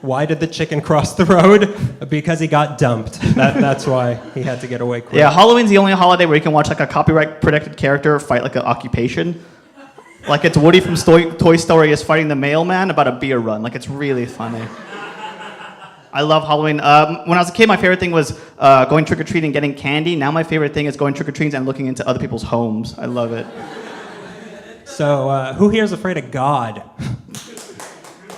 Why did the chicken cross the road? Because he got dumped. That's why he had to get away quick. Yeah, Halloween's the only holiday where you can watch like a copyright protected character fight like an occupation. Like it's Woody from Toy Story is fighting the mailman about a beer run. Like it's really funny. I love Halloween. When I was a kid, my favorite thing was going trick-or-treating and getting candy. Now my favorite thing is going trick-or-treating and looking into other people's homes. I love it. So, who here is afraid of God?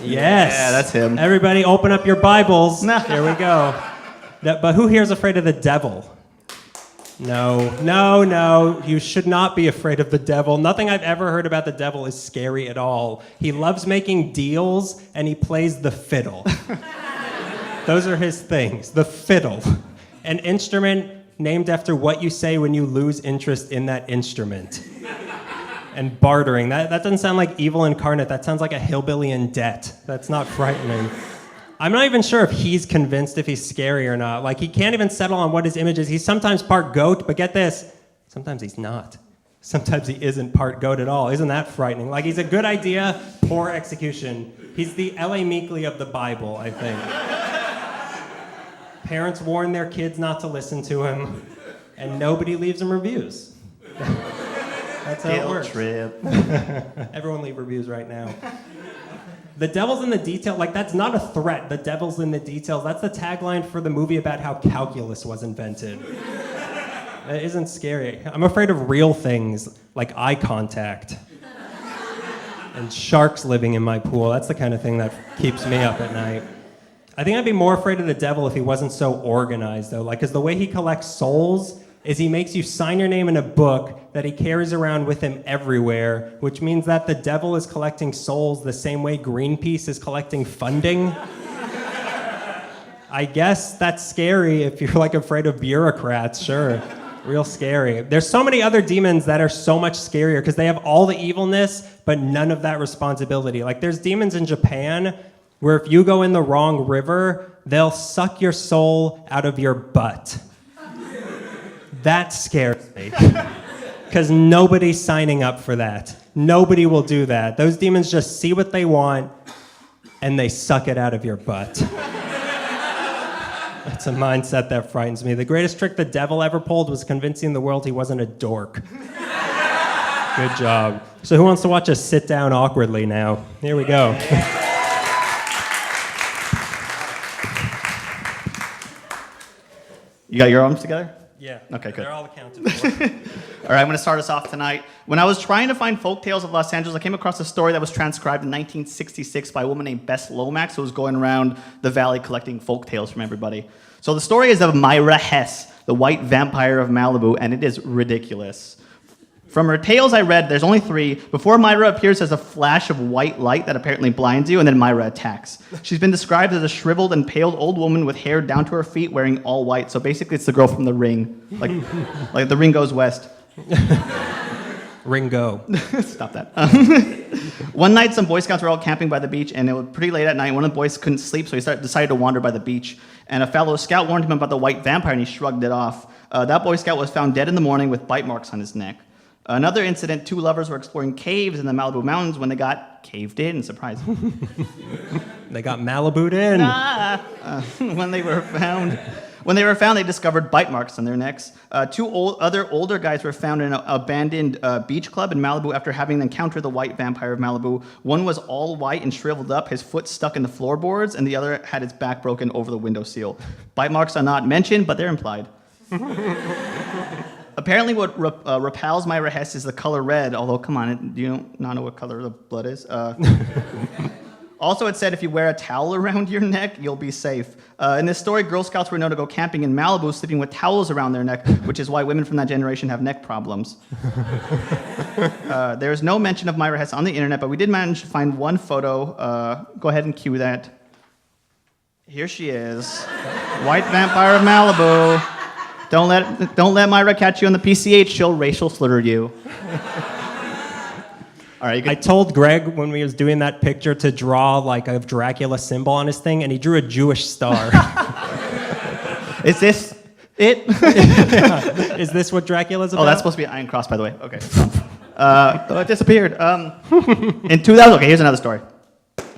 Yes. Yeah, that's him. Everybody open up your Bibles. Here we go. But who here is afraid of the devil? No. You should not be afraid of the devil. Nothing I've ever heard about the devil is scary at all. He loves making deals, and he plays the fiddle. Those are his things. The fiddle. An instrument named after what you say when you lose interest in that instrument. And bartering. That doesn't sound like evil incarnate. That sounds like a hillbilly in debt. That's not frightening. I'm not even sure if he's convinced if he's scary or not. Like, he can't even settle on what his image is. He's sometimes part goat, but get this, sometimes he's not. Sometimes he isn't part goat at all. Isn't that frightening? Like, he's a good idea, poor execution. He's the L.A. Meekly of the Bible, I think. Parents warn their kids not to listen to him, and nobody leaves him reviews. That's how it works. Trip. Everyone leave reviews right now. The devil's in the detail, like that's not a threat. The devil's in the details. That's the tagline for the movie about how calculus was invented. It isn't scary. I'm afraid of real things like eye contact and sharks living in my pool. That's the kind of thing that keeps me up at night. I think I'd be more afraid of the devil if he wasn't so organized, though. Like, because the way he collects souls is he makes you sign your name in a book that he carries around with him everywhere, which means that the devil is collecting souls the same way Greenpeace is collecting funding. I guess that's scary if you're like afraid of bureaucrats, sure. Real scary. There's so many other demons that are so much scarier because they have all the evilness, but none of that responsibility. Like there's demons in Japan where if you go in the wrong river, they'll suck your soul out of your butt. That scares me. Because nobody's signing up for that. Nobody will do that. Those demons just see what they want and they suck it out of your butt. That's a mindset that frightens me. The greatest trick the devil ever pulled was convincing the world he wasn't a dork. Good job. So who wants to watch us sit down awkwardly now? Here we go. You got your arms together? Yeah. Okay, good. They're all accounted for. All right, I'm going to start us off tonight. When I was trying to find folk tales of Los Angeles, I came across a story that was transcribed in 1966 by a woman named Bess Lomax, who was going around the valley collecting folk tales from everybody. So the story is of Myra Hess, the white vampire of Malibu, and it is ridiculous. From her tales I read, there's only 3. Before Myra appears as a flash of white light that apparently blinds you, and then Myra attacks. She's been described as a shriveled and pale old woman with hair down to her feet wearing all white. So basically it's the girl from The Ring. Like The Ring Goes West. Ringo. Stop that. One night, some Boy Scouts were all camping by the beach, and it was pretty late at night. One of the boys couldn't sleep, so he decided to wander by the beach. And a fellow scout warned him about the white vampire, and he shrugged it off. That Boy Scout was found dead in the morning with bite marks on his neck. Another incident, 2 lovers were exploring caves in the Malibu Mountains when they got caved in, surprise. They got Malibu'd in. When they were found, they discovered bite marks on their necks. 2 other older guys were found in an abandoned beach club in Malibu after having encountered the white vampire of Malibu. One was all white and shriveled up, his foot stuck in the floorboards, and the other had its back broken over the windowsill. Bite marks are not mentioned, but they're implied. Apparently what repels Myra Hess is the color red, although, come on, do you not know what color the blood is? Also, it said if you wear a towel around your neck, you'll be safe. In this story, Girl Scouts were known to go camping in Malibu, sleeping with towels around their neck, which is why women from that generation have neck problems. There is no mention of Myra Hess on the internet, but we did manage to find one photo. Go ahead and cue that. Here she is, white vampire of Malibu. Don't let Myra catch you on the PCH. She'll racial slur you. All right. I told Greg when we was doing that picture to draw like a Dracula symbol on his thing, and he drew a Jewish star. Is this it? Is this what Dracula's about? Oh, that's supposed to be an iron cross, by the way. Okay. It disappeared. In 2000. Okay, here's another story.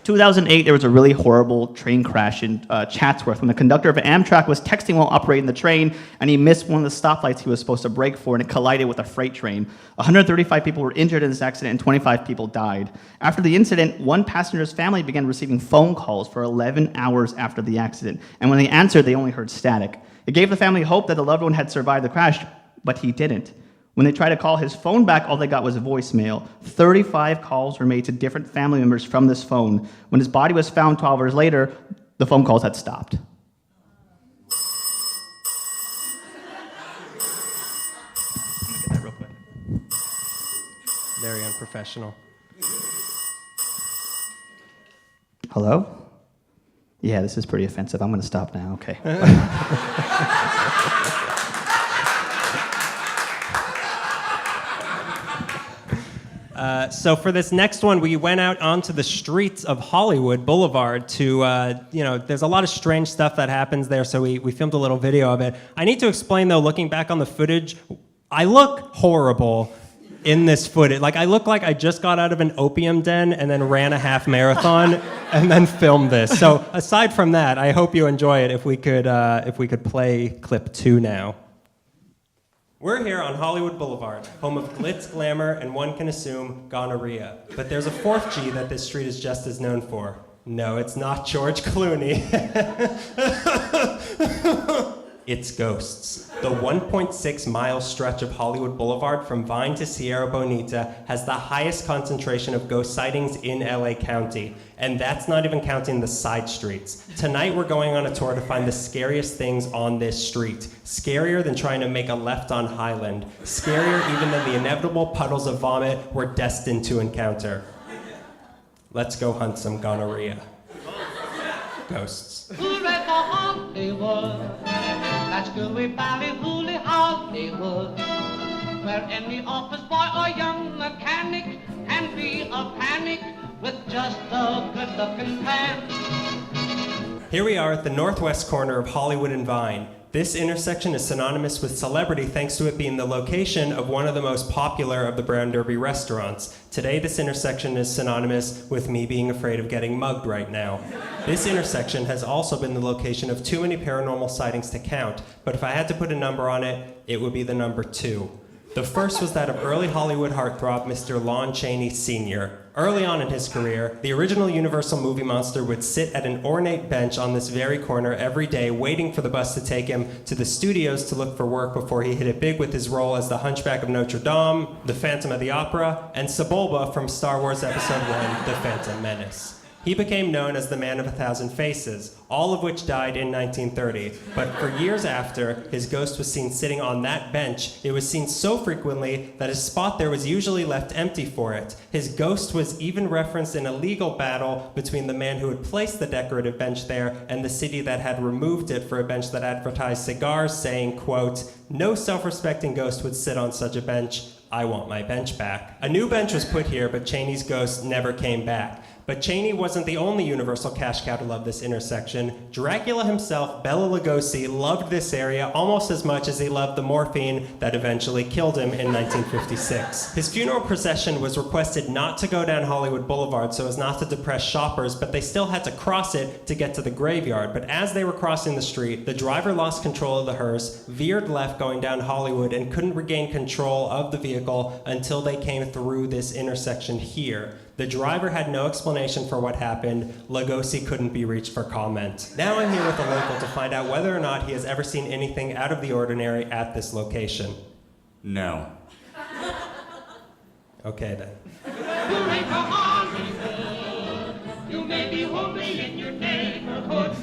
2008, there was a really horrible train crash in Chatsworth when the conductor of Amtrak was texting while operating the train, and he missed one of the stoplights he was supposed to brake for, and it collided with a freight train. 135 people were injured in this accident, and 25 people died. After the incident, one passenger's family began receiving phone calls for 11 hours after the accident, and when they answered, they only heard static. It gave the family hope that the loved one had survived the crash, but he didn't. When they tried to call his phone back, all they got was a voicemail. 35 calls were made to different family members from this phone. When his body was found 12 hours later, the phone calls had stopped. Let me get that real quick. Very unprofessional. Hello? Yeah, this is pretty offensive. I'm going to stop now. Okay. So for this next one, we went out onto the streets of Hollywood Boulevard to, there's a lot of strange stuff that happens there, so we filmed a little video of it. I need to explain, though, looking back on the footage, I look horrible in this footage. Like, I look like I just got out of an opium den and then ran a half marathon and then filmed this. So aside from that, I hope you enjoy it. If we could play clip 2 now. We're here on Hollywood Boulevard, home of glitz, glamour, and one can assume gonorrhea. But there's a fourth G that this street is just as known for. No, it's not George Clooney. It's ghosts. The 1.6-mile stretch of Hollywood Boulevard from Vine to Sierra Bonita has the highest concentration of ghost sightings in LA County. And that's not even counting the side streets. Tonight we're going on a tour to find the scariest things on this street. Scarier than trying to make a left on Highland. Scarier even than the inevitable puddles of vomit we're destined to encounter. Let's go hunt some gonorrhea. Ghosts. Hooray for Hollywood. That's gooey ballyhooly Hollywood. Where any office boy or young mechanic can be a panic with just a good-looking pan. Here we are at the northwest corner of Hollywood and Vine. This intersection is synonymous with celebrity thanks to it being the location of one of the most popular of the Brown Derby restaurants. Today, this intersection is synonymous with me being afraid of getting mugged right now. This intersection has also been the location of too many paranormal sightings to count, but if I had to put a number on it, it would be the number 2. The first was that of early Hollywood heartthrob Mr. Lon Chaney Sr. Early on in his career, the original Universal movie monster would sit at an ornate bench on this very corner every day waiting for the bus to take him to the studios to look for work before he hit it big with his role as the Hunchback of Notre Dame, the Phantom of the Opera, and Sebulba from Star Wars Episode I, The Phantom Menace. He became known as the Man of 1,000 Faces, all of which died in 1930. But for years after, his ghost was seen sitting on that bench. It was seen so frequently that his spot there was usually left empty for it. His ghost was even referenced in a legal battle between the man who had placed the decorative bench there and the city that had removed it for a bench that advertised cigars, saying, quote, "No self-respecting ghost would sit on such a bench. I want my bench back." A new bench was put here, but Chaney's ghost never came back. But Chaney wasn't the only Universal cash cow to love this intersection. Dracula himself, Bela Lugosi, loved this area almost as much as he loved the morphine that eventually killed him in 1956. His funeral procession was requested not to go down Hollywood Boulevard so as not to depress shoppers, but they still had to cross it to get to the graveyard. But as they were crossing the street, the driver lost control of the hearse, veered left going down Hollywood, and couldn't regain control of the vehicle until they came through this intersection here. The driver had no explanation for what happened. Lugosi couldn't be reached for comment. Now I'm here with a local to find out whether or not he has ever seen anything out of the ordinary at this location. No. Okay then. Hooray for Hollywood. You may be homely in your neighborhood.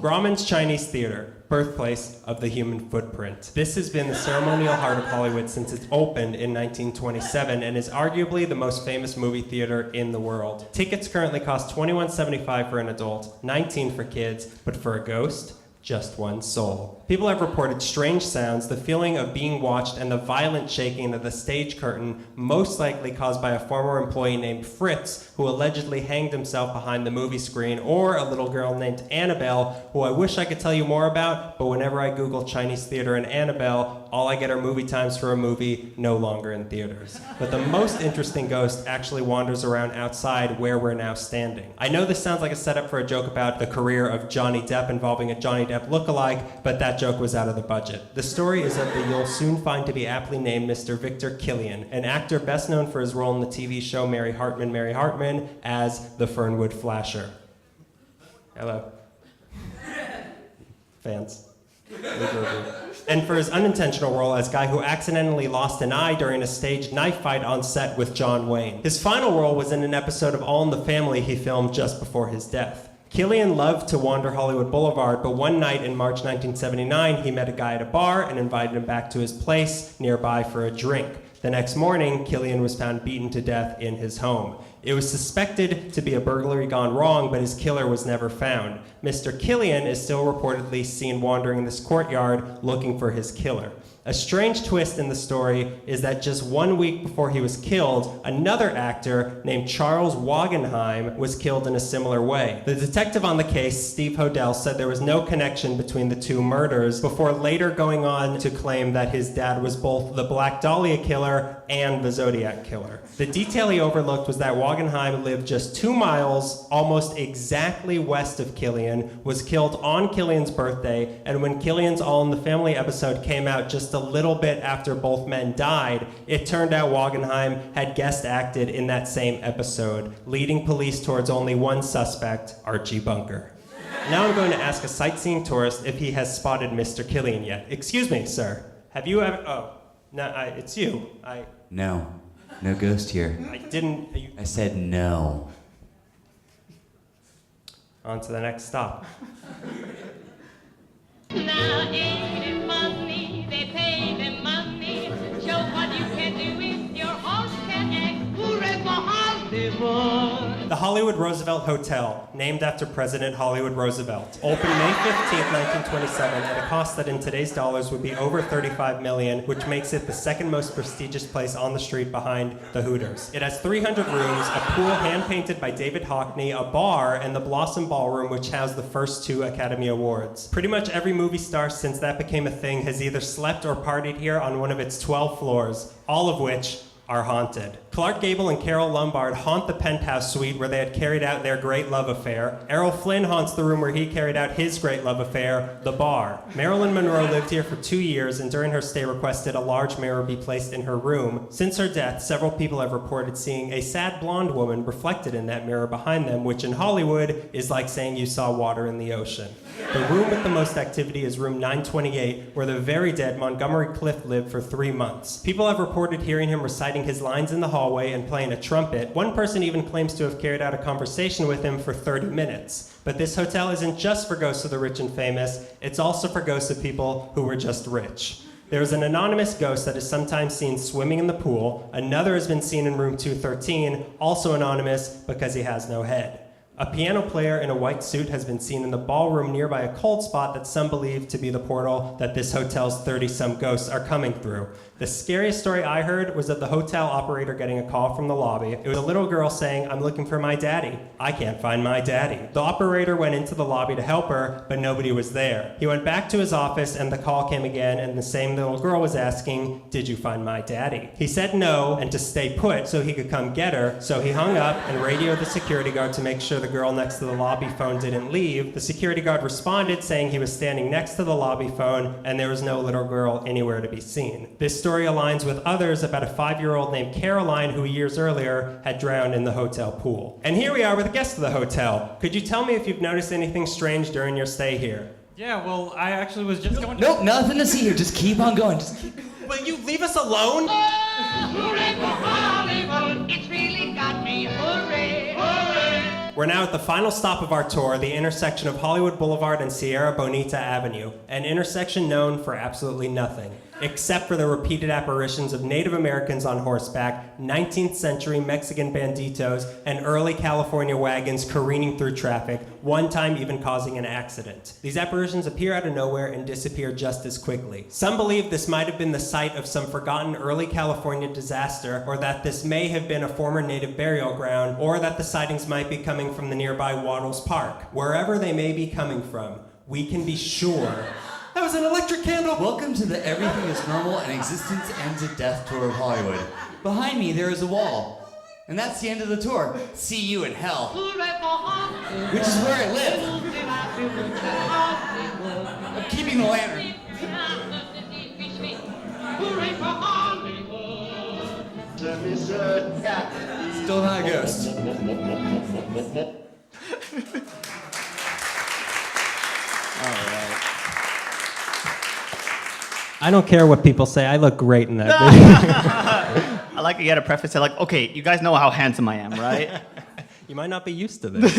Grauman's Chinese Theater, birthplace of the human footprint. This has been the ceremonial heart of Hollywood since it opened in 1927 and is arguably the most famous movie theater in the world. Tickets currently cost $21.75 for an adult, $19 for kids, but for a ghost, just one soul. People have reported strange sounds, the feeling of being watched, and the violent shaking of the stage curtain, most likely caused by a former employee named Fritz, who allegedly hanged himself behind the movie screen, or a little girl named Annabelle, who I wish I could tell you more about, but whenever I Google Chinese theater and Annabelle, all I get are movie times for a movie no longer in theaters. But the most interesting ghost actually wanders around outside where we're now standing. I know this sounds like a setup for a joke about the career of Johnny Depp involving a Johnny Depp lookalike, but that joke was out of the budget. The story is of the you'll soon find to be aptly named Mr. Victor Killian, an actor best known for his role in the TV show Mary Hartman, as the Fernwood Flasher. Hello. Fans. And for his unintentional role as guy who accidentally lost an eye during a staged knife fight on set with John Wayne. His final role was in an episode of All in the Family he filmed just before his death. Killian loved to wander Hollywood Boulevard, but one night in March 1979, he met a guy at a bar and invited him back to his place nearby for a drink. The next morning, Killian was found beaten to death in his home. It was suspected to be a burglary gone wrong, but his killer was never found. Mr. Killian is still reportedly seen wandering this courtyard looking for his killer. A strange twist in the story is that just 1 week before he was killed, another actor named Charles Wagenheim was killed in a similar way. The detective on the case, Steve Hodel, said there was no connection between the two murders before later going on to claim that his dad was both the Black Dahlia killer and the Zodiac killer. The detail he overlooked was that Wagenheim lived just 2 miles, almost exactly west of Killian, was killed on Killian's birthday, and when Killian's All in the Family episode came out just a little bit after both men died, it turned out Wagenheim had guest acted in that same episode, leading police towards only one suspect, Archie Bunker. Now I'm going to ask a sightseeing tourist if he has spotted Mr. Killian yet. Excuse me, sir. Have you ever... Oh, no, it's you. No. No ghost here. I didn't... I said no. On to the next stop. Now ain't it funny, they pay them money, show what you can do if your horse can act. Hooray for Hollywood! The Hollywood Roosevelt Hotel, named after President Hollywood Roosevelt, opened May 15th, 1927 at a cost that in today's dollars would be over $35 million, which makes it the second most prestigious place on the street behind the Hooters. It has 300 rooms, a pool hand-painted by David Hockney, a bar, and the Blossom Ballroom, which housed the first 2 Academy Awards. Pretty much every movie star since that became a thing has either slept or partied here on one of its 12 floors, all of which are haunted. Clark Gable and Carole Lombard haunt the penthouse suite where they had carried out their great love affair. Errol Flynn haunts the room where he carried out his great love affair, the bar. Marilyn Monroe lived here for 2 years and during her stay requested a large mirror be placed in her room. Since her death, several people have reported seeing a sad blonde woman reflected in that mirror behind them, which in Hollywood is like saying you saw water in the ocean. The room with the most activity is room 928, where the very dead Montgomery Clift lived for 3 months. People have reported hearing him reciting his lines in the hallway and playing a trumpet. One person even claims to have carried out a conversation with him for 30 minutes. But this hotel isn't just for ghosts of the rich and famous, it's also for ghosts of people who were just rich. There is an anonymous ghost that is sometimes seen swimming in the pool. Another has been seen in room 213, also anonymous because he has no head. A piano player in a white suit has been seen in the ballroom nearby a cold spot that some believe to be the portal that this hotel's 30-some ghosts are coming through. The scariest story I heard was of the hotel operator getting a call from the lobby. It was a little girl saying, "I'm looking for my daddy. I can't find my daddy." The operator went into the lobby to help her, but nobody was there. He went back to his office and the call came again and the same little girl was asking, "Did you find my daddy?" He said no and to stay put so he could come get her, so he hung up and radioed the security guard to make sure the girl next to the lobby phone didn't leave. The security guard responded saying he was standing next to the lobby phone and there was no little girl anywhere to be seen. This story aligns with others about a 5-year-old named Caroline who years earlier had drowned in the hotel pool. And here we are with a guest of the hotel. Could you tell me if you've noticed anything strange during your stay here? Yeah, well, I actually was just going to... Nope, nothing to see here. Just keep on going. Will you leave us alone? Oh, hooray for Hollywood! It's really got me, hooray, hooray! We're now at the final stop of our tour, the intersection of Hollywood Boulevard and Sierra Bonita Avenue, an intersection known for absolutely nothing, except for the repeated apparitions of Native Americans on horseback, 19th century Mexican banditos, and early California wagons careening through traffic, one time even causing an accident. These apparitions appear out of nowhere and disappear just as quickly. Some believe this might have been the site of some forgotten early California disaster, or that this may have been a former native burial ground, or that the sightings might be coming from the nearby Waddles Park. Wherever they may be coming from, we can be sure That was an electric candle. Welcome to the Everything is Normal and Existence Ends at Death tour of Hollywood. Behind me, there is a wall. And that's the end of the tour. See you in hell. Which is where I live. I'm keeping the lantern. Still not a ghost. I don't care what people say. I look great in that video. I like you had a preface it like, okay, you guys know how handsome I am, right? You might not be used to this.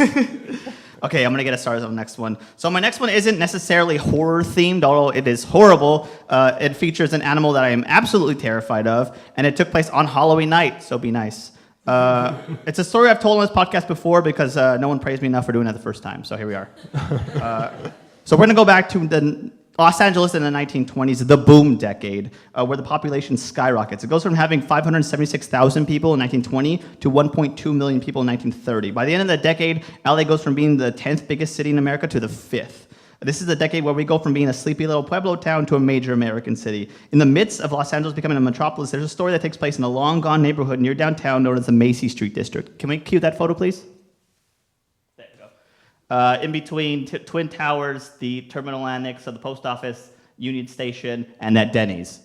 Okay, I'm gonna get us started on the next one. So my next one isn't necessarily horror themed, although it is horrible. It features an animal that I am absolutely terrified of, and it took place on Halloween night, so be nice. It's a story I've told on this podcast before because no one praised me enough for doing it the first time, so here we are. So we're gonna go back to the Los Angeles in the 1920s, the boom decade, where the population skyrockets. It goes from having 576,000 people in 1920 to 1.2 million people in 1930. By the end of the decade, LA goes from being the 10th biggest city in America to the 5th. This is the decade where we go from being a sleepy little Pueblo town to a major American city. In the midst of Los Angeles becoming a metropolis, there's a story that takes place in a long-gone neighborhood near downtown known as the Macy Street District. Can we cue that photo, please? In between Twin Towers, the terminal annex of the post office, Union Station, and that Denny's.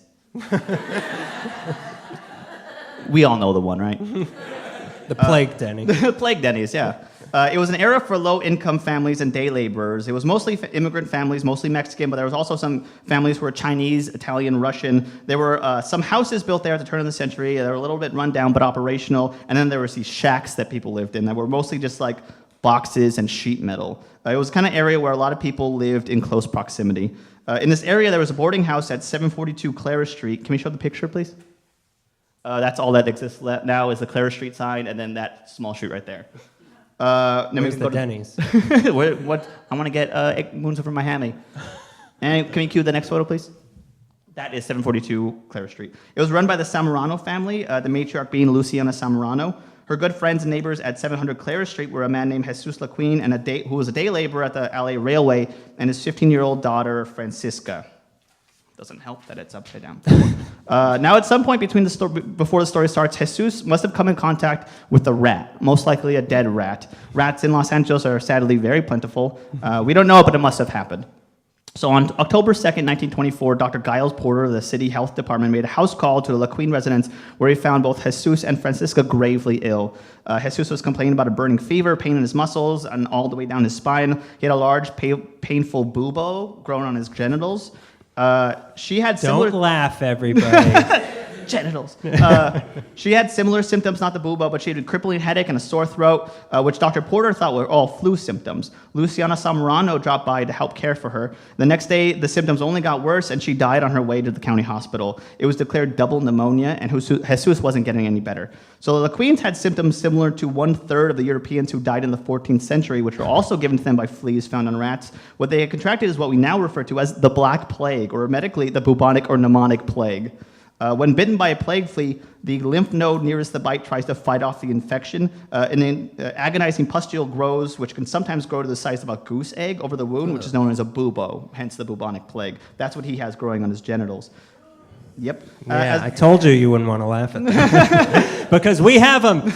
We all know the one, right? The Plague Denny. The Plague Denny's, yeah. It was an era for low-income families and day laborers. It was mostly immigrant families, mostly Mexican, but there was also some families who were Chinese, Italian, Russian. There were some houses built there at the turn of the century. They were a little bit run down, but operational. And then there was these shacks that people lived in that were mostly just like boxes and sheet metal. It was kind of area where a lot of people lived in close proximity. In this area, there was a boarding house at 742 Clara Street. Can we show the picture, please? That's all that exists now is the Clara Street sign and then that small street right there. Where's the Denny's? What? I want to get egg moons over my hammy. And can we cue the next photo, please? That is 742 Clara Street. It was run by the Samorano family, the matriarch being Luciana Samorano. Her good friends and neighbors at 700 Clara Street were a man named Jesus Laquin who was a day laborer at the LA Railway, and his 15-year-old daughter, Francisca. Doesn't help that it's upside down. Now, at some point before the story starts, Jesus must have come in contact with a rat, most likely a dead rat. Rats in Los Angeles are sadly very plentiful. We don't know, but it must have happened. So on October 2nd, 1924, Dr. Giles Porter of the city health department made a house call to the Laquin residence where he found both Jesus and Francisca gravely ill. Jesus was complaining about a burning fever, pain in his muscles, and all the way down his spine. He had a large, painful bubo growing on his genitals. She had similar... Don't laugh, everybody. Genitals. She had similar symptoms, not the bubo, but she had a crippling headache and a sore throat, which Dr. Porter thought were all flu symptoms. Luciana Samorano dropped by to help care for her. The next day, the symptoms only got worse, and she died on her way to the county hospital. It was declared double pneumonia, and Jesus wasn't getting any better. So the Laquins had symptoms similar to 1/3 of the Europeans who died in the 14th century, which were also given to them by fleas found on rats. What they had contracted is what we now refer to as the Black Plague, or medically, the bubonic or pneumonic plague. When bitten by a plague flea, the lymph node nearest the bite tries to fight off the infection. An agonizing pustule grows, which can sometimes grow to the size of a goose egg over the wound, which is known as a bubo, hence the bubonic plague. That's what he has growing on his genitals. Yep. Yeah, I told you wouldn't want to laugh at that. Because we have them.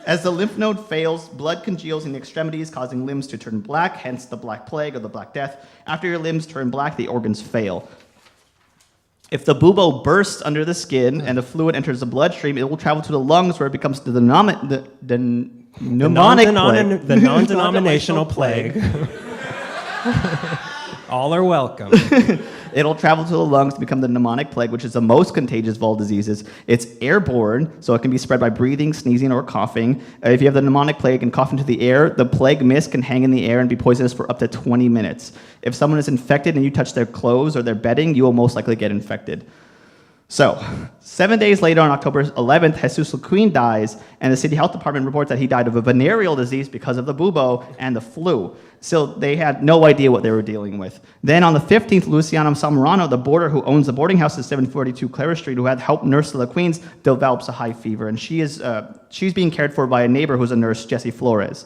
As the lymph node fails, blood congeals in the extremities, causing limbs to turn black, hence the Black Plague or the Black Death. After your limbs turn black, the organs fail. If the bubo bursts under the skin and the fluid enters the bloodstream, it will travel to the lungs where it becomes the non-denominational plague. All are welcome. It'll travel to the lungs to become the pneumonic plague, which is the most contagious of all diseases. It's airborne, so it can be spread by breathing, sneezing, or coughing. If you have the pneumonic plague and cough into the air, the plague mist can hang in the air and be poisonous for up to 20 minutes. If someone is infected and you touch their clothes or their bedding, you will most likely get infected. So, 7 days later, on October 11th, Jesus Laquin dies, and the city health department reports that he died of a venereal disease because of the bubo and the flu. So they had no idea what they were dealing with. Then on the 15th, Luciana Samorano, the boarder who owns the boarding house at 742 Clara Street, who had helped nurse the Laquins, develops a high fever, and she's being cared for by a neighbor who's a nurse, Jessie Flores.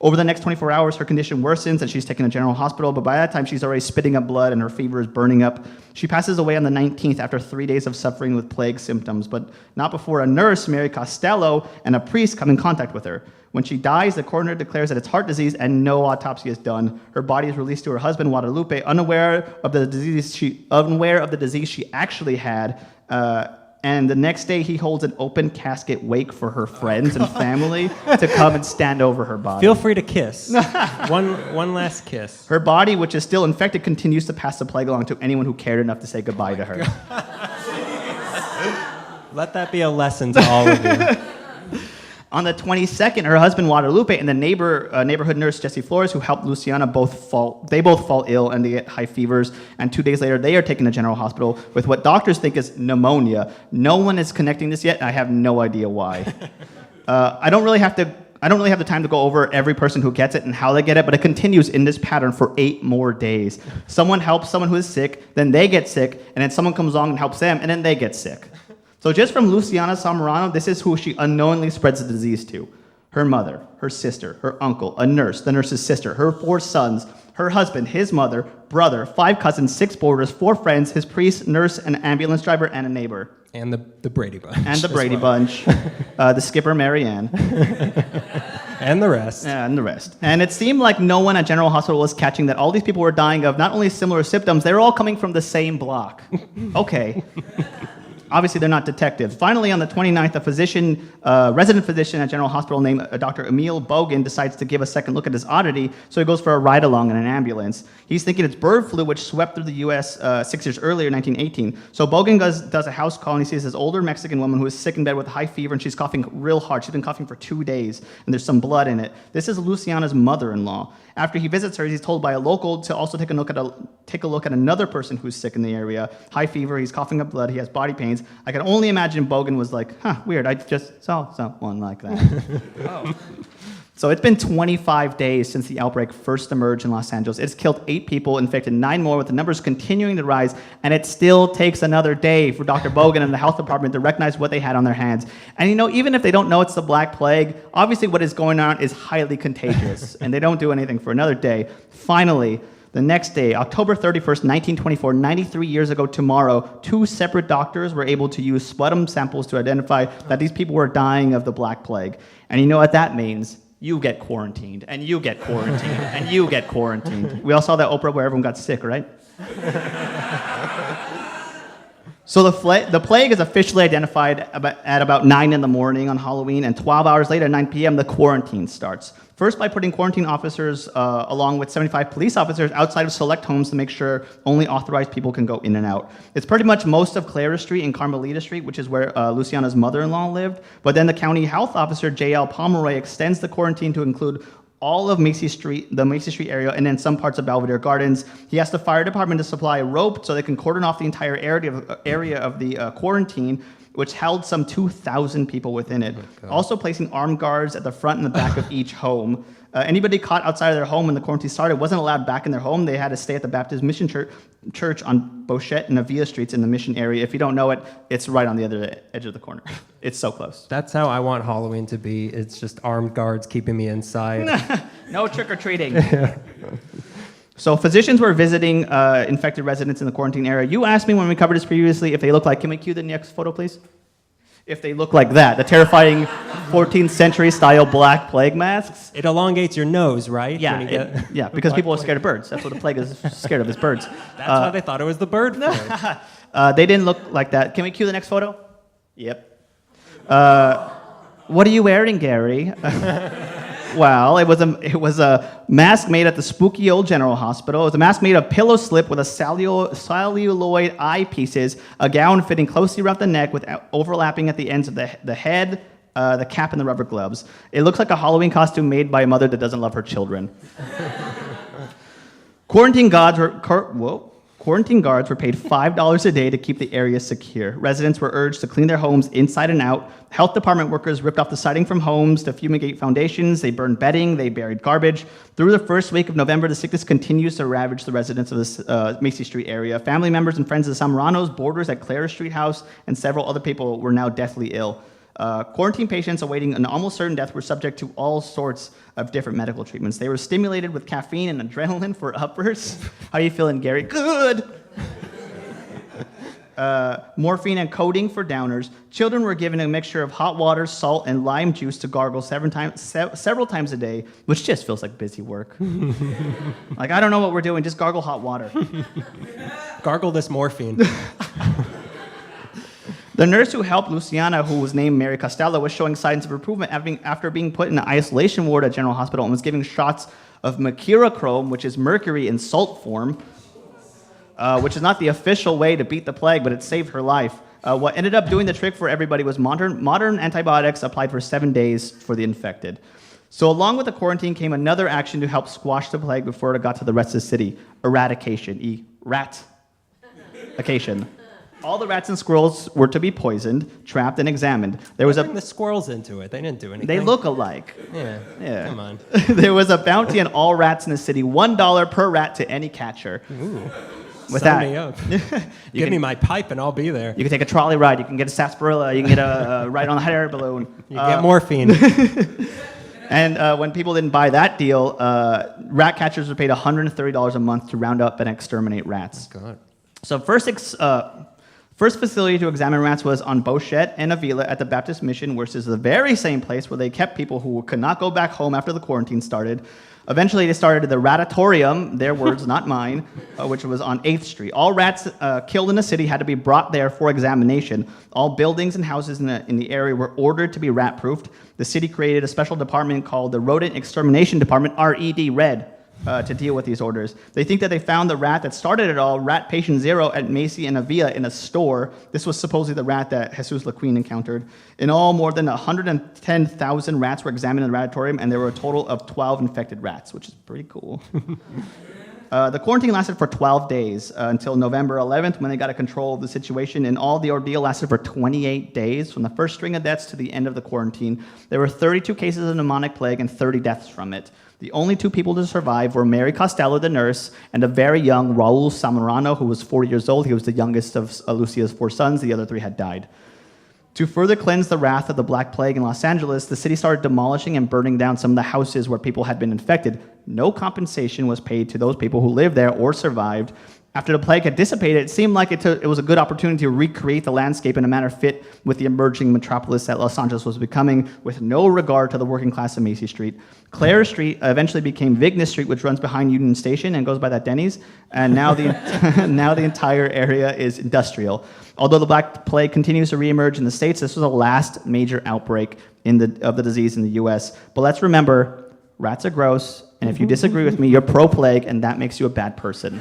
Over the next 24 hours, her condition worsens and she's taken to general hospital, but by that time she's already spitting up blood and her fever is burning up. She passes away on the 19th after 3 days of suffering with plague symptoms, but not before a nurse, Mary Costello, and a priest come in contact with her. When she dies, the coroner declares that it's heart disease and no autopsy is done. Her body is released to her husband, Guadalupe, unaware of the disease she actually had. And the next day, he holds an open casket wake for her friends and family to come and stand over her body. Feel free to kiss. one last kiss. Her body, which is still infected, continues to pass the plague along to anyone who cared enough to say goodbye to her. Let that be a lesson to all of you. On the 22nd, her husband Guadalupe and the neighborhood nurse Jessie Flores, who helped Luciana, both fall ill and they get high fevers. And 2 days later, they are taken to General Hospital with what doctors think is pneumonia. No one is connecting this yet, and I have no idea why. I don't really have the time to go over every person who gets it and how they get it, but it continues in this pattern for 8 more days. Someone helps someone who is sick, then they get sick, and then someone comes along and helps them, and then they get sick. So just from Luciana Zamorano, this is who she unknowingly spreads the disease to. Her mother, her sister, her uncle, a nurse, the nurse's sister, her 4 sons, her husband, his mother, brother, 5 cousins, 6 boarders, 4 friends, his priest, nurse, an ambulance driver, and a neighbor. And the Brady Bunch. And the Brady Bunch. The skipper, Marianne. And the rest. Yeah, and the rest. And it seemed like no one at General Hospital was catching that all these people were dying of not only similar symptoms, they were all coming from the same block. Okay. Obviously, they're not detectives. Finally, on the 29th, a resident physician at General Hospital named Dr. Emil Bogan decides to give a second look at this oddity, so he goes for a ride-along in an ambulance. He's thinking it's bird flu, which swept through the U.S. 6 years earlier, 1918. So Bogan does a house call, and he sees this older Mexican woman who is sick in bed with high fever, and she's coughing real hard. She's been coughing for 2 days, and there's some blood in it. This is Luciana's mother-in-law. After he visits her, he's told by a local to also take a look at another person who's sick in the area. High fever, he's coughing up blood, he has body pains. I can only imagine Bogan was like, weird, I just saw someone like that. Oh. So it's been 25 days since the outbreak first emerged in Los Angeles. It's killed 8 people, infected 9 more, with the numbers continuing to rise, and it still takes another day for Dr. Bogan and the health department to recognize what they had on their hands. And even if they don't know it's the Black Plague, obviously what is going on is highly contagious, and they don't do anything for another day. Finally, the next day, October 31st, 1924, 93 years ago tomorrow, 2 separate doctors were able to use sputum samples to identify that these people were dying of the Black Plague. And you know what that means? You get quarantined, and you get quarantined, and you get quarantined. We all saw that Oprah where everyone got sick, right? So the plague is officially identified at about 9 in the morning on Halloween, and 12 hours later, at 9 p.m., the quarantine starts. First, by putting quarantine officers, along with 75 police officers, outside of select homes to make sure only authorized people can go in and out. It's pretty much most of Clara Street and Carmelita Street, which is where Luciana's mother-in-law lived. But then the county health officer, J.L. Pomeroy, extends the quarantine to include all of Macy Street, the Macy Street area, and then some parts of Belvedere Gardens. He asked the fire department to supply rope so they can cordon off the entire area of the quarantine, which held some 2,000 people within it. Also placing armed guards at the front and the back of each home. Anybody caught outside of their home when the quarantine started wasn't allowed back in their home. They had to stay at the Baptist Mission Church on Bochette and Avila Streets in the Mission area. If you don't know it, it's right on the other edge of the corner. It's so close. That's how I want Halloween to be. It's just armed guards keeping me inside. No trick-or-treating. So physicians were visiting infected residents in the quarantine area. You asked me when we covered this previously if they look like, can we cue the next photo, please? If they look like that, the terrifying 14th century style Black Plague masks. It elongates your nose, right? Yeah, yeah, because people are scared of birds. That's what the plague is scared of, is birds. That's why they thought it was the bird flu. They didn't look like that. Can we cue the next photo? Yep. What are you wearing, Gary? Well, it was a mask made at the spooky old General Hospital. It was a mask made of pillow slip with a celluloid eyepieces, a gown fitting closely around the neck with overlapping at the ends of the head, the cap, and the rubber gloves. It looks like a Halloween costume made by a mother that doesn't love her children. Quarantine guards were paid $5 a day to keep the area secure. Residents were urged to clean their homes inside and out. Health department workers ripped off the siding from homes to fumigate foundations. They burned bedding. They buried garbage. Through the first week of November, the sickness continues to ravage the residents of this Macy Street area. Family members and friends of the Zamoranos, boarders at Clara Street House, and several other people were now deathly ill. Quarantine patients awaiting an almost certain death were subject to all sorts of different medical treatments. They were stimulated with caffeine and adrenaline for uppers. How you feeling, Gary? Good! Morphine and codeine for downers. Children were given a mixture of hot water, salt, and lime juice to gargle several times a day, which just feels like busy work. Like, I don't know what we're doing, just gargle hot water. Gargle this morphine. The nurse who helped Luciana, who was named Mary Costello, was showing signs of improvement after being put in an isolation ward at General Hospital and was giving shots of mercurochrome, which is mercury in salt form, which is not the official way to beat the plague, but it saved her life. What ended up doing the trick for everybody was modern antibiotics applied for 7 days for the infected. So along with the quarantine came another action to help squash the plague before it got to the rest of the city: eradication. Rat-ication. All the rats and squirrels were to be poisoned, trapped, and examined. There was Bring the squirrels into it. They didn't do anything. They look alike. Yeah. Come on. There was a bounty on all rats in the city: $1 per rat to any catcher. Ooh. With Sign that, me up. Give me my pipe and I'll be there. You can take a trolley ride. You can get a sarsaparilla. You can get a ride on a hot air balloon. You get morphine. And when people didn't buy that deal, rat catchers were paid $130 a month to round up and exterminate rats. Oh, God. So first facility to examine rats was on Beauchette and Avila at the Baptist Mission, which is the very same place where they kept people who could not go back home after the quarantine started. Eventually, they started the Ratatorium, their words, not mine, which was on 8th Street. All rats killed in the city had to be brought there for examination. All buildings and houses in the area were ordered to be rat-proofed. The city created a special department called the Rodent Extermination Department, RED, RED, to deal with these orders. They think that they found the rat that started it all, rat patient 0 at Macy and Avila in a store. This was supposedly the rat that Jesus Laquin encountered. In all, more than 110,000 rats were examined in the ratatorium, and there were a total of 12 infected rats, which is pretty cool. The quarantine lasted for 12 days until November 11th, when they got a control of the situation, and all the ordeal lasted for 28 days, from the first string of deaths to the end of the quarantine. There were 32 cases of pneumonic plague and 30 deaths from it. The only 2 people to survive were Mary Costello, the nurse, and a very young Raul Zamorano, who was 40 years old. He was the youngest of Lucia's 4 sons. The other 3 had died. To further cleanse the wrath of the Black Plague in Los Angeles, the city started demolishing and burning down some of the houses where people had been infected. No compensation was paid to those people who lived there or survived. After the plague had dissipated, it seemed like it was a good opportunity to recreate the landscape in a manner fit with the emerging metropolis that Los Angeles was becoming, with no regard to the working class of Macy Street. Clare Street eventually became Vignes Street, which runs behind Union Station and goes by that Denny's, and now the entire area is industrial. Although the Black Plague continues to reemerge in the States, this was the last major outbreak of the disease in the U.S. But let's remember, rats are gross, and if you disagree with me, you're pro-plague, and that makes you a bad person.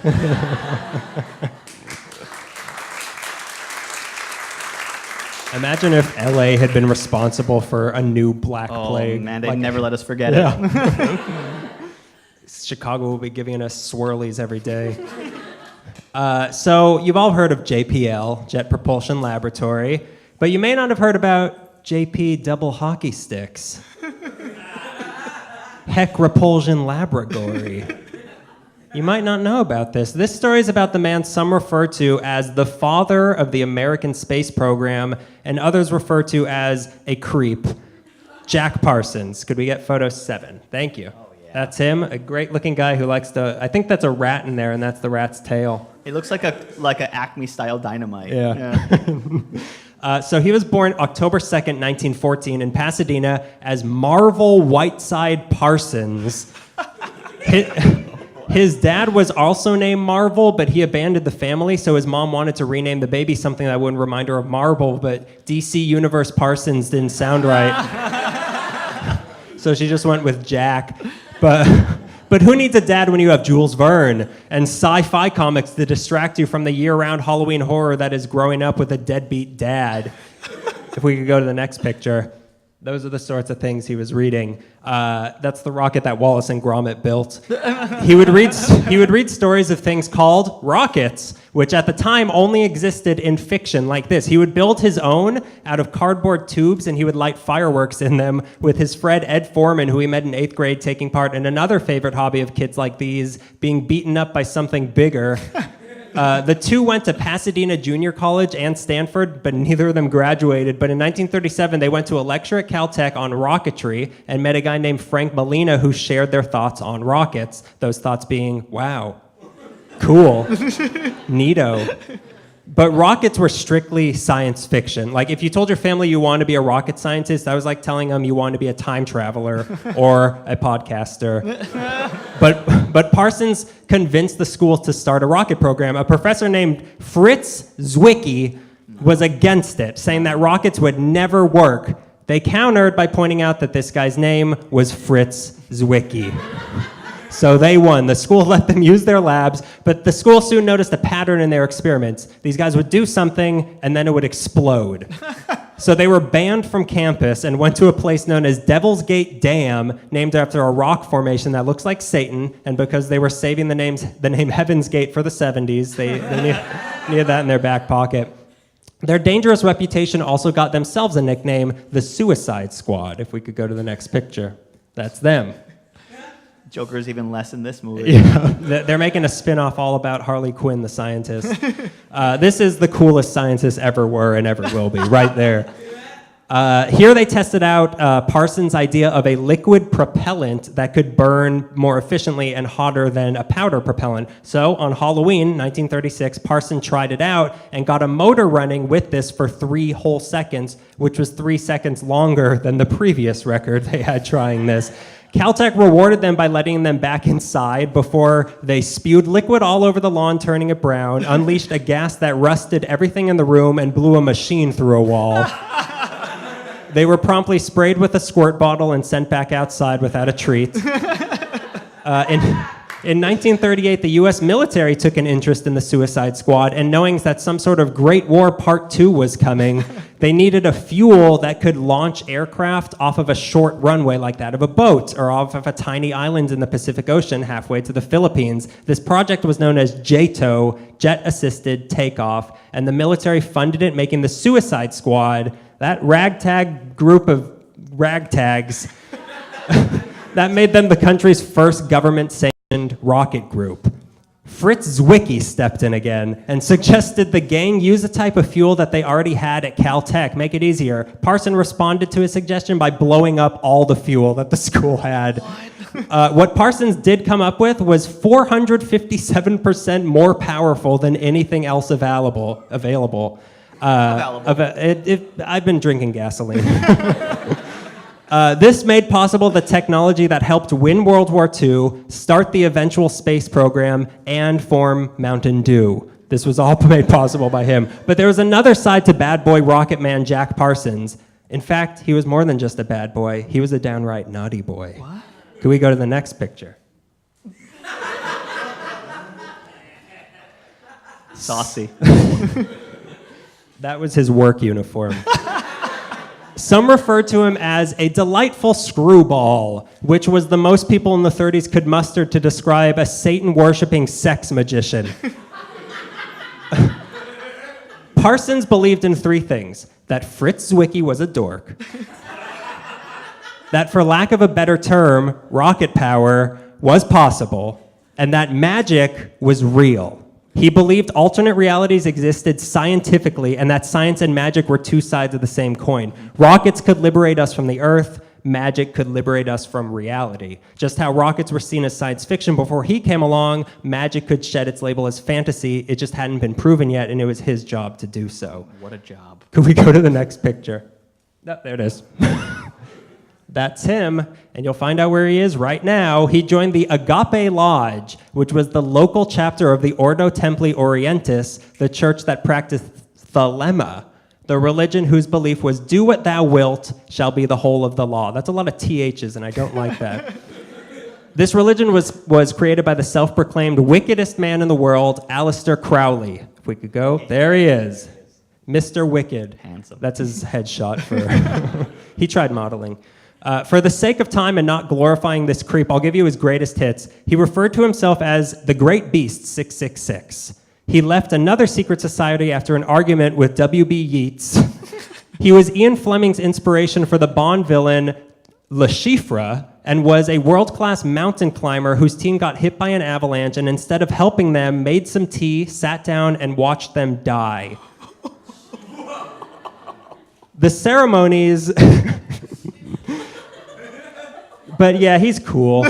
Imagine if LA had been responsible for a new Black Plague. Oh man, they'd never let us forget it. Chicago will be giving us swirlies every day. So you've all heard of JPL, Jet Propulsion Laboratory, but you may not have heard about JP Double Hockey Sticks. Heck Repulsion Laboratory. You might not know about this. This story is about the man some refer to as the father of the American space program, and others refer to as a creep, Jack Parsons. Could we get photo 7? Thank you. Oh, yeah. That's him, a great-looking guy who likes to... I think that's a rat in there, and that's the rat's tail. It looks like a Acme-style dynamite. Yeah. So he was born October 2nd, 1914 in Pasadena as Marvel Whiteside Parsons. His dad was also named Marvel, but he abandoned the family, so his mom wanted to rename the baby something that wouldn't remind her of Marvel, but DC Universe Parsons didn't sound right. So she just went with Jack. But who needs a dad when you have Jules Verne and sci-fi comics to distract you from the year-round Halloween horror that is growing up with a deadbeat dad? If we could go to the next picture. Those are the sorts of things he was reading. That's the rocket that Wallace and Gromit built. He would read stories of things called rockets, which at the time only existed in fiction like this. He would build his own out of cardboard tubes, and he would light fireworks in them with his friend Ed Foreman, who he met in 8th grade, taking part in another favorite hobby of kids like these, being beaten up by something bigger. The two went to Pasadena Junior College and Stanford, but neither of them graduated. But in 1937, they went to a lecture at Caltech on rocketry and met a guy named Frank Molina who shared their thoughts on rockets. Those thoughts being, wow, cool, neato. But rockets were strictly science fiction. Like, if you told your family you wanted to be a rocket scientist, that was like telling them you wanted to be a time traveler or a podcaster. But Parsons convinced the school to start a rocket program. A professor named Fritz Zwicky was against it, saying that rockets would never work. They countered by pointing out that this guy's name was Fritz Zwicky. So they won. The school let them use their labs, but the school soon noticed a pattern in their experiments. These guys would do something, and then it would explode. So they were banned from campus and went to a place known as Devil's Gate Dam, named after a rock formation that looks like Satan, and because they were saving the name Heaven's Gate for the 70s, they needed that in their back pocket. Their dangerous reputation also got themselves a nickname, the Suicide Squad. If we could go to the next picture. That's them. Joker's even less in this movie. Yeah, they're making a spin-off all about Harley Quinn, the scientist. This is the coolest scientists ever were and ever will be, right there. Here they tested out Parsons' idea of a liquid propellant that could burn more efficiently and hotter than a powder propellant. So on Halloween, 1936, Parsons tried it out and got a motor running with this for 3 whole seconds, which was 3 seconds longer than the previous record they had trying this. Caltech rewarded them by letting them back inside before they spewed liquid all over the lawn, turning it brown, unleashed a gas that rusted everything in the room, and blew a machine through a wall. They were promptly sprayed with a squirt bottle and sent back outside without a treat. In 1938, the U.S. military took an interest in the Suicide Squad, and knowing that some sort of Great War Part 2 was coming, they needed a fuel that could launch aircraft off of a short runway like that of a boat or off of a tiny island in the Pacific Ocean halfway to the Philippines. This project was known as JATO, Jet Assisted Takeoff, and the military funded it, making the Suicide Squad, that ragtag group of ragtags, that made them the country's first government-sanctioned rocket group. Fritz Zwicky stepped in again and suggested the gang use a type of fuel that they already had at Caltech, make it easier. Parsons responded to his suggestion by blowing up all the fuel that the school had. What Parsons did come up with was 457% more powerful than anything else available. I've been drinking gasoline. This made possible the technology that helped win World War II, start the eventual space program, and form Mountain Dew. This was all made possible by him. But there was another side to bad boy rocket man Jack Parsons. In fact, he was more than just a bad boy. He was a downright naughty boy. What? Could we go to the next picture? Saucy. That was his work uniform. Some referred to him as a delightful screwball, which was the most people in the 30s could muster to describe a Satan-worshipping sex magician. Parsons believed in 3 things: that Fritz Zwicky was a dork, that, for lack of a better term, rocket power was possible, and that magic was real. He believed alternate realities existed scientifically, and that science and magic were 2 sides of the same coin. Rockets could liberate us from the Earth. Magic could liberate us from reality. Just how rockets were seen as science fiction before he came along, magic could shed its label as fantasy. It just hadn't been proven yet, and it was his job to do so. What a job. Could we go to the next picture? Oh, there it is. That's him, and you'll find out where he is right now. He joined the Agape Lodge, which was the local chapter of the Ordo Templi Orientis, the church that practiced Thelema, the religion whose belief was do what thou wilt shall be the whole of the law. That's a lot of THs, and I don't like that. This religion was created by the self-proclaimed wickedest man in the world, Aleister Crowley. If we could go, there he is. Mr. Wicked. Handsome. That's his headshot for... He tried modeling. For the sake of time and not glorifying this creep, I'll give you his greatest hits. He referred to himself as the Great Beast 666. He left another secret society after an argument with W.B. Yeats. He was Ian Fleming's inspiration for the Bond villain Le Chiffre, and was a world-class mountain climber whose team got hit by an avalanche and instead of helping them, made some tea, sat down, and watched them die. The ceremonies... But yeah, he's cool.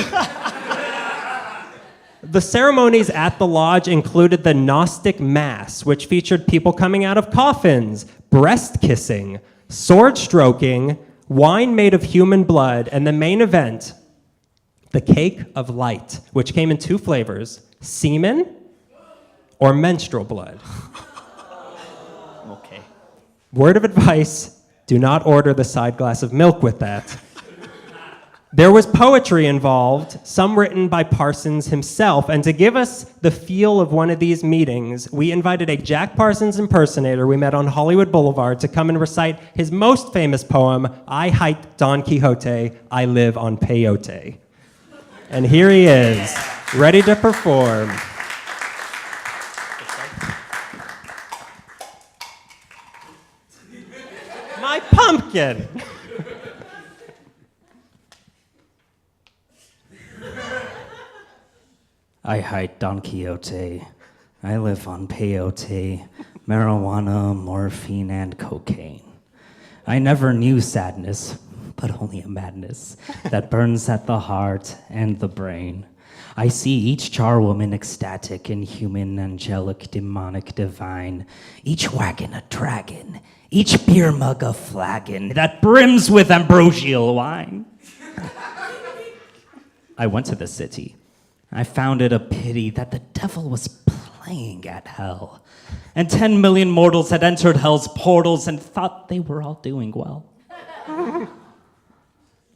The ceremonies at the lodge included the Gnostic Mass, which featured people coming out of coffins, breast kissing, sword stroking, wine made of human blood, and the main event, the cake of light, which came in 2 flavors, semen or menstrual blood. Okay. Word of advice, do not order the side glass of milk with that. There was poetry involved, some written by Parsons himself, and to give us the feel of one of these meetings, we invited a Jack Parsons impersonator we met on Hollywood Boulevard to come and recite his most famous poem, I Hike Don Quixote, I Live on Peyote. And here he is, ready to perform. My pumpkin! I hike Don Quixote. I live on peyote, marijuana, morphine, and cocaine. I never knew sadness, but only a madness that burns at the heart and the brain. I see each charwoman ecstatic, inhuman, angelic, demonic, divine, each wagon a dragon, each beer mug a flagon that brims with ambrosial wine. I went to the city. I found it a pity that the devil was playing at hell, and 10 million mortals had entered hell's portals and thought they were all doing well.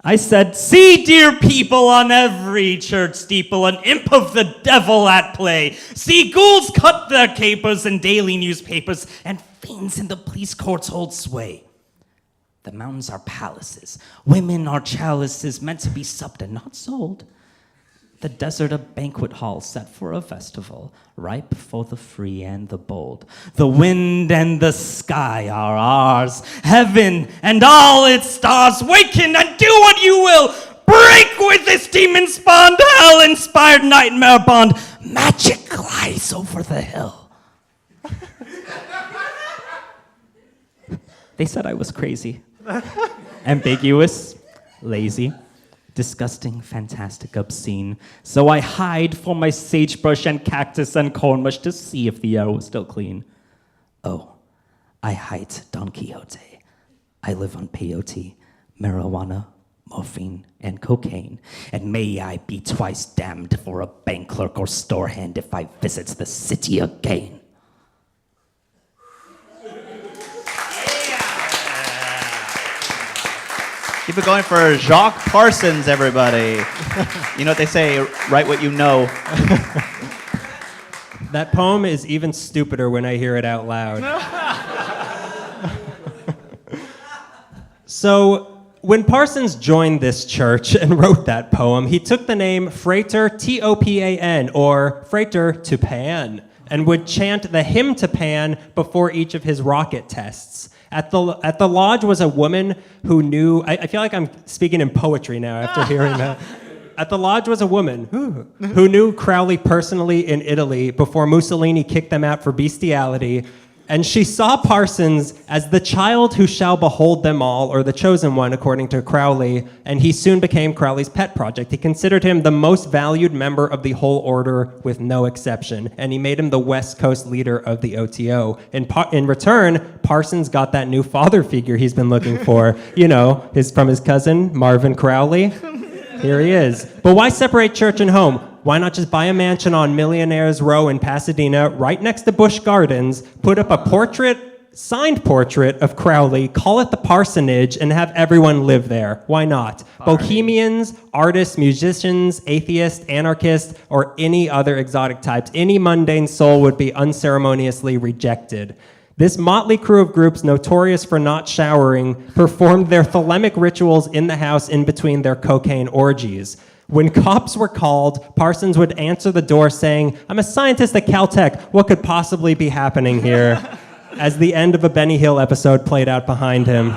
I said, see, dear people, on every church steeple, an imp of the devil at play. See ghouls cut their capers in daily newspapers, and fiends in the police courts hold sway. The mountains are palaces, women are chalices meant to be supped and not sold. The desert a banquet hall set for a festival, ripe for the free and the bold. The wind and the sky are ours, heaven and all its stars. Waken and do what you will. Break with this demon-spawned, hell-inspired nightmare bond. Magic glides over the hill. They said I was crazy, ambiguous, lazy, disgusting, fantastic, obscene. So I hide for my sagebrush and cactus and corn mush to see if the air was still clean. Oh, I hide Don Quixote. I live on peyote, marijuana, morphine, and cocaine. And may I be twice damned for a bank clerk or store hand if I visit the city again. Keep it going for Jacques Parsons, everybody. You know what they say, write what you know. That poem is even stupider when I hear it out loud. So, when Parsons joined this church and wrote that poem, he took the name Frater T-O-P-A-N, or Frater to Pan, and would chant the hymn to Pan before each of his rocket tests. At the lodge was a woman who knew, I feel like I'm speaking in poetry now after hearing that. At the lodge was a woman who knew Crowley personally in Italy before Mussolini kicked them out for bestiality. And she saw Parsons as the child who shall behold them all, or the chosen one, according to Crowley, and he soon became Crowley's pet project. He considered him the most valued member of the whole order, with no exception, and he made him the West Coast leader of the OTO. In return, Parsons got that new father figure he's been looking for, from his cousin, Marvin Crowley. Here he is. But why separate church and home? Why not just buy a mansion on Millionaires Row in Pasadena, right next to Busch Gardens, put up a signed portrait of Crowley, call it the Parsonage, and have everyone live there? Why not? Bohemians, artists, musicians, atheists, anarchists, or any other exotic types, any mundane soul would be unceremoniously rejected. This motley crew of groups, notorious for not showering, performed their thelemic rituals in the house in between their cocaine orgies. When cops were called, Parsons would answer the door saying, "I'm a scientist at Caltech. What could possibly be happening here?" As the end of a Benny Hill episode played out behind him.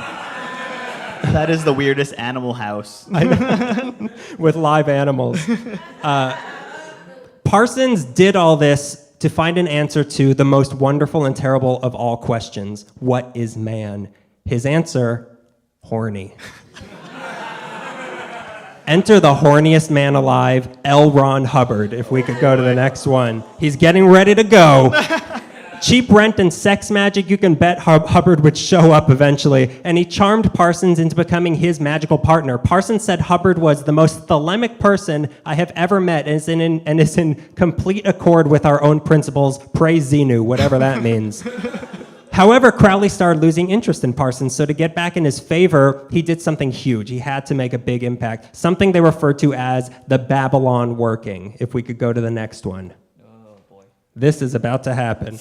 That is the weirdest animal house. With live animals. Parsons did all this to find an answer to the most wonderful and terrible of all questions. What is man? His answer, horny. Enter the horniest man alive, L. Ron Hubbard, if we could go to the next one. He's getting ready to go. Cheap rent and sex magic, you can bet Hubbard would show up eventually, and he charmed Parsons into becoming his magical partner. Parsons said Hubbard was the most thelemic person I have ever met and is in complete accord with our own principles. Praise Xenu, whatever that means. However, Crowley started losing interest in Parsons, so to get back in his favor, he did something huge. He had to make a big impact, something they referred to as the Babylon working, if we could go to the next one. Oh, boy. This is about to happen.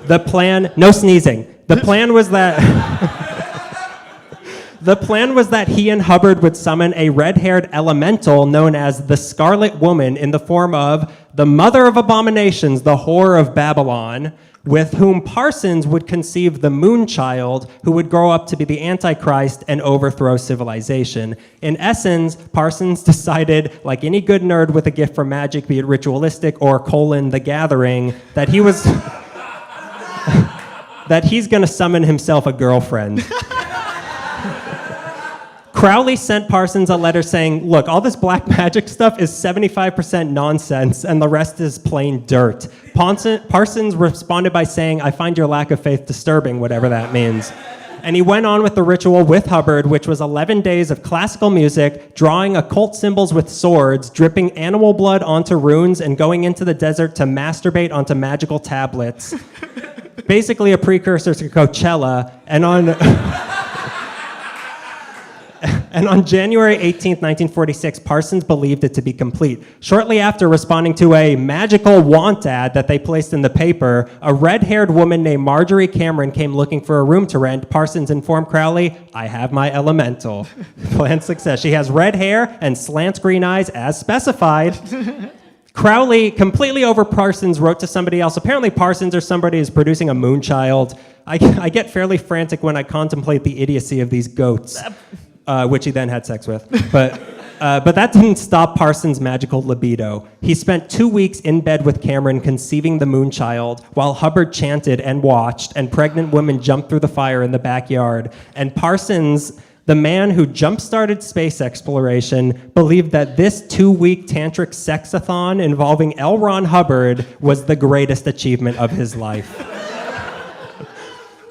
The plan, no sneezing. The plan was that he and Hubbard would summon a red-haired elemental known as the Scarlet Woman in the form of the mother of abominations, the whore of Babylon, with whom Parsons would conceive the moon child who would grow up to be the Antichrist and overthrow civilization. In essence, Parsons decided, like any good nerd with a gift for magic, be it ritualistic or the gathering, that he was... that he's going to summon himself a girlfriend. Crowley sent Parsons a letter saying, look, all this black magic stuff is 75% nonsense and the rest is plain dirt. Parsons responded by saying, I find your lack of faith disturbing, whatever that means. And he went on with the ritual with Hubbard, which was 11 days of classical music, drawing occult symbols with swords, dripping animal blood onto runes, and going into the desert to masturbate onto magical tablets. Basically a precursor to Coachella, and on January 18th, 1946, Parsons believed it to be complete. Shortly after responding to a magical want ad that they placed in the paper, a red-haired woman named Marjorie Cameron came looking for a room to rent. Parsons informed Crowley, I have my elemental. Planned success. She has red hair and slant green eyes as specified. Crowley, completely over Parsons, wrote to somebody else. Apparently Parsons or somebody is producing a moon child. I get fairly frantic when I contemplate the idiocy of these goats, which he then had sex with. But that didn't stop Parsons' magical libido. He spent 2 weeks in bed with Cameron conceiving the moon child while Hubbard chanted and watched, and pregnant women jumped through the fire in the backyard. And Parsons, the man who jump-started space exploration, believed that this 2-week tantric sexathon involving L. Ron Hubbard was the greatest achievement of his life.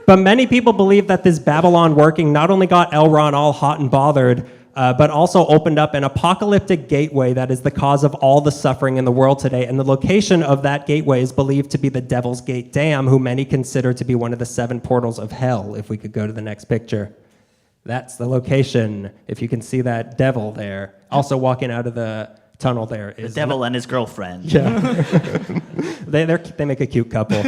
But many people believe that this Babylon working not only got L. Ron all hot and bothered, but also opened up an apocalyptic gateway that is the cause of all the suffering in the world today. And the location of that gateway is believed to be the Devil's Gate Dam, who many consider to be one of the 7 portals of hell, if we could go to the next picture. That's the location, if you can see that devil there. Also walking out of the tunnel there is... The devil and his girlfriend. Yeah. They make a cute couple.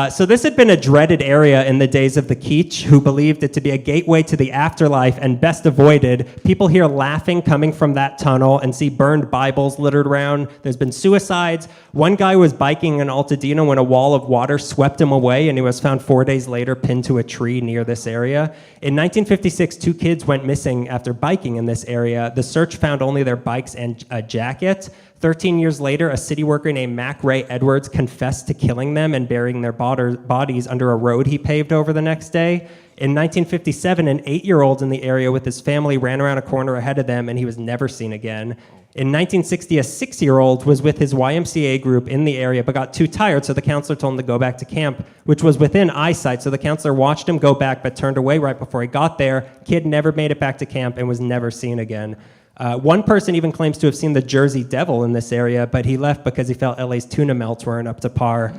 So this had been a dreaded area in the days of the Keech, who believed it to be a gateway to the afterlife and best avoided. People hear laughing coming from that tunnel and see burned Bibles littered around. There's been suicides. One guy was biking in Altadena when a wall of water swept him away, and he was found 4 days later pinned to a tree near this area. In 1956, 2 kids went missing after biking in this area. The search found only their bikes and a jacket. 13 years later, a city worker named Mac Ray Edwards confessed to killing them and burying their bodies under a road he paved over the next day. In 1957, an 8-year-old in the area with his family ran around a corner ahead of them, and he was never seen again. In 1960, a 6-year-old was with his YMCA group in the area but got too tired, so the counselor told him to go back to camp, which was within eyesight. So the counselor watched him go back but turned away right before he got there. Kid never made it back to camp and was never seen again. One person even claims to have seen the Jersey Devil in this area, but he left because he felt LA's tuna melts weren't up to par.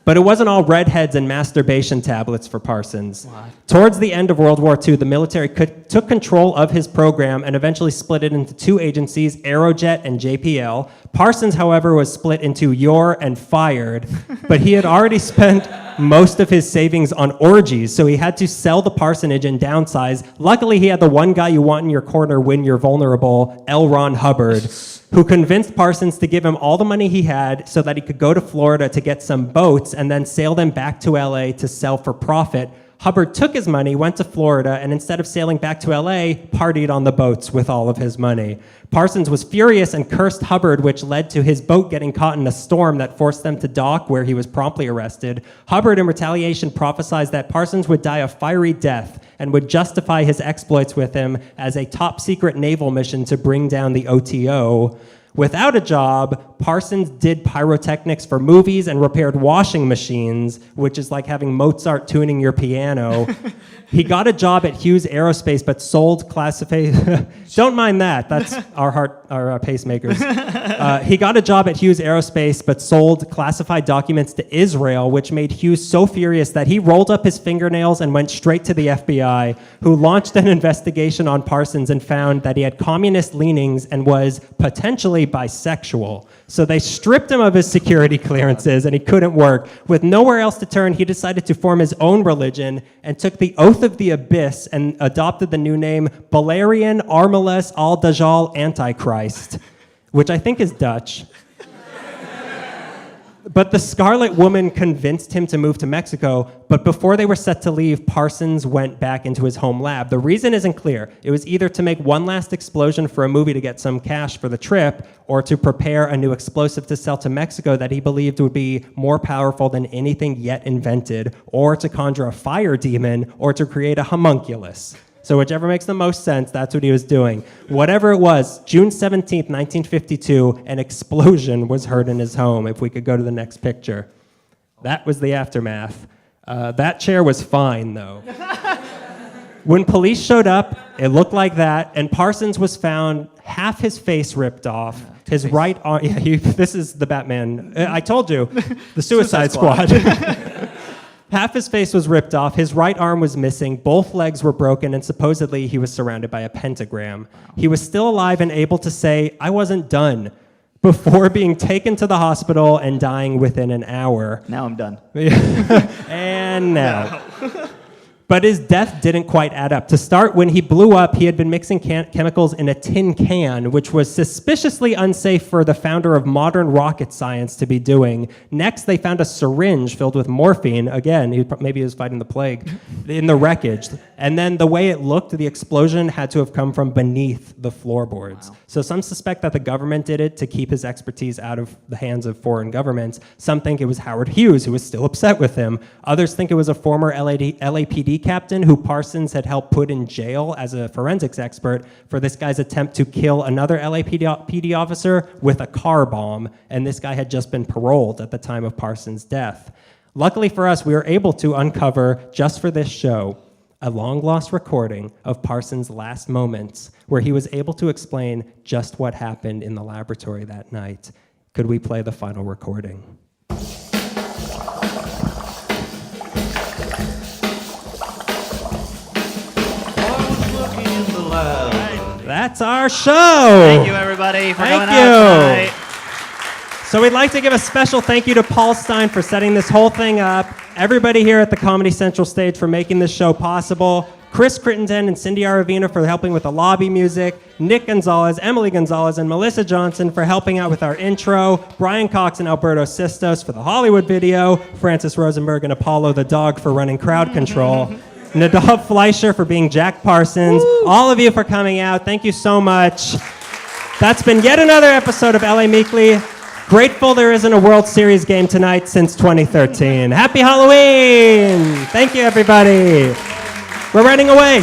But it wasn't all redheads and masturbation tablets for Parsons. What? Towards the end of World War II, the military took control of his program and eventually split it into 2 agencies, Aerojet and JPL. Parsons, however, was split into Your and Fired, but he had already spent most of his savings on orgies, so he had to sell the parsonage and downsize. Luckily, he had the one guy you want in your corner when you're vulnerable, L. Ron Hubbard, who convinced Parsons to give him all the money he had so that he could go to Florida to get some boats and then sail them back to LA to sell for profit. Hubbard took his money, went to Florida, and instead of sailing back to LA, partied on the boats with all of his money. Parsons was furious and cursed Hubbard, which led to his boat getting caught in a storm that forced them to dock, where he was promptly arrested. Hubbard, in retaliation, prophesied that Parsons would die a fiery death and would justify his exploits with him as a top-secret naval mission to bring down the OTO. Without a job, Parsons did pyrotechnics for movies and repaired washing machines, which is like having Mozart tuning your piano. He got a job at Hughes Aerospace, but sold classified... Don't mind that. That's our pacemakers. He got a job at Hughes Aerospace, but sold classified documents to Israel, which made Hughes so furious that he rolled up his fingernails and went straight to the FBI, who launched an investigation on Parsons and found that he had communist leanings and was potentially bisexual. So they stripped him of his security clearances, and he couldn't work. With nowhere else to turn, he decided to form his own religion and took the oath of the abyss and adopted the new name Balerian Armeles al-Dajjal Antichrist, which I think is Dutch. But the Scarlet Woman convinced him to move to Mexico, but before they were set to leave, Parsons went back into his home lab. The reason isn't clear. It was either to make one last explosion for a movie to get some cash for the trip, or to prepare a new explosive to sell to Mexico that he believed would be more powerful than anything yet invented, or to conjure a fire demon, or to create a homunculus. So whichever makes the most sense, that's what he was doing. Whatever it was, June 17th, 1952, an explosion was heard in his home. If we could go to the next picture. That was the aftermath. That chair was fine, though. When police showed up, it looked like that, and Parsons was found half his face ripped off. His right arm, this is the Batman. I told you, the Suicide Squad. Half his face was ripped off, his right arm was missing, both legs were broken, and supposedly he was surrounded by a pentagram. He was still alive and able to say, "I wasn't done," before being taken to the hospital and dying within an hour. Now I'm done. And now. But his death didn't quite add up. To start, when he blew up, he had been mixing chemicals in a tin can, which was suspiciously unsafe for the founder of modern rocket science to be doing. Next, they found a syringe filled with morphine. Again, maybe he was fighting the plague, in the wreckage. And then the way it looked, the explosion had to have come from beneath the floorboards. Wow. So some suspect that the government did it to keep his expertise out of the hands of foreign governments. Some think it was Howard Hughes, who was still upset with him. Others think it was a former LAPD captain who Parsons had helped put in jail as a forensics expert for this guy's attempt to kill another LAPD officer with a car bomb, and this guy had just been paroled at the time of Parsons' death. Luckily for us, we were able to uncover, just for this show, a long-lost recording of Parsons' last moments, where he was able to explain just what happened in the laboratory that night. Could we play the final recording? That's our show. Thank you, everybody, for coming out tonight. So we'd like to give a special thank you to Paul Stein for setting this whole thing up, everybody here at the Comedy Central stage for making this show possible, Chris Crittenden and Cindy Aravina for helping with the lobby music, Nick Gonzalez, Emily Gonzalez, and Melissa Johnson for helping out with our intro, Brian Cox and Alberto Sistos for the Hollywood video, Francis Rosenberg and Apollo the dog for running crowd control, Nadav Fleischer for being Jack Parsons, all of you for coming out. Thank you so much. That's been yet another episode of LA Meekly. Grateful there isn't a World Series game tonight since 2013. Happy Halloween! Thank you, everybody. We're running away.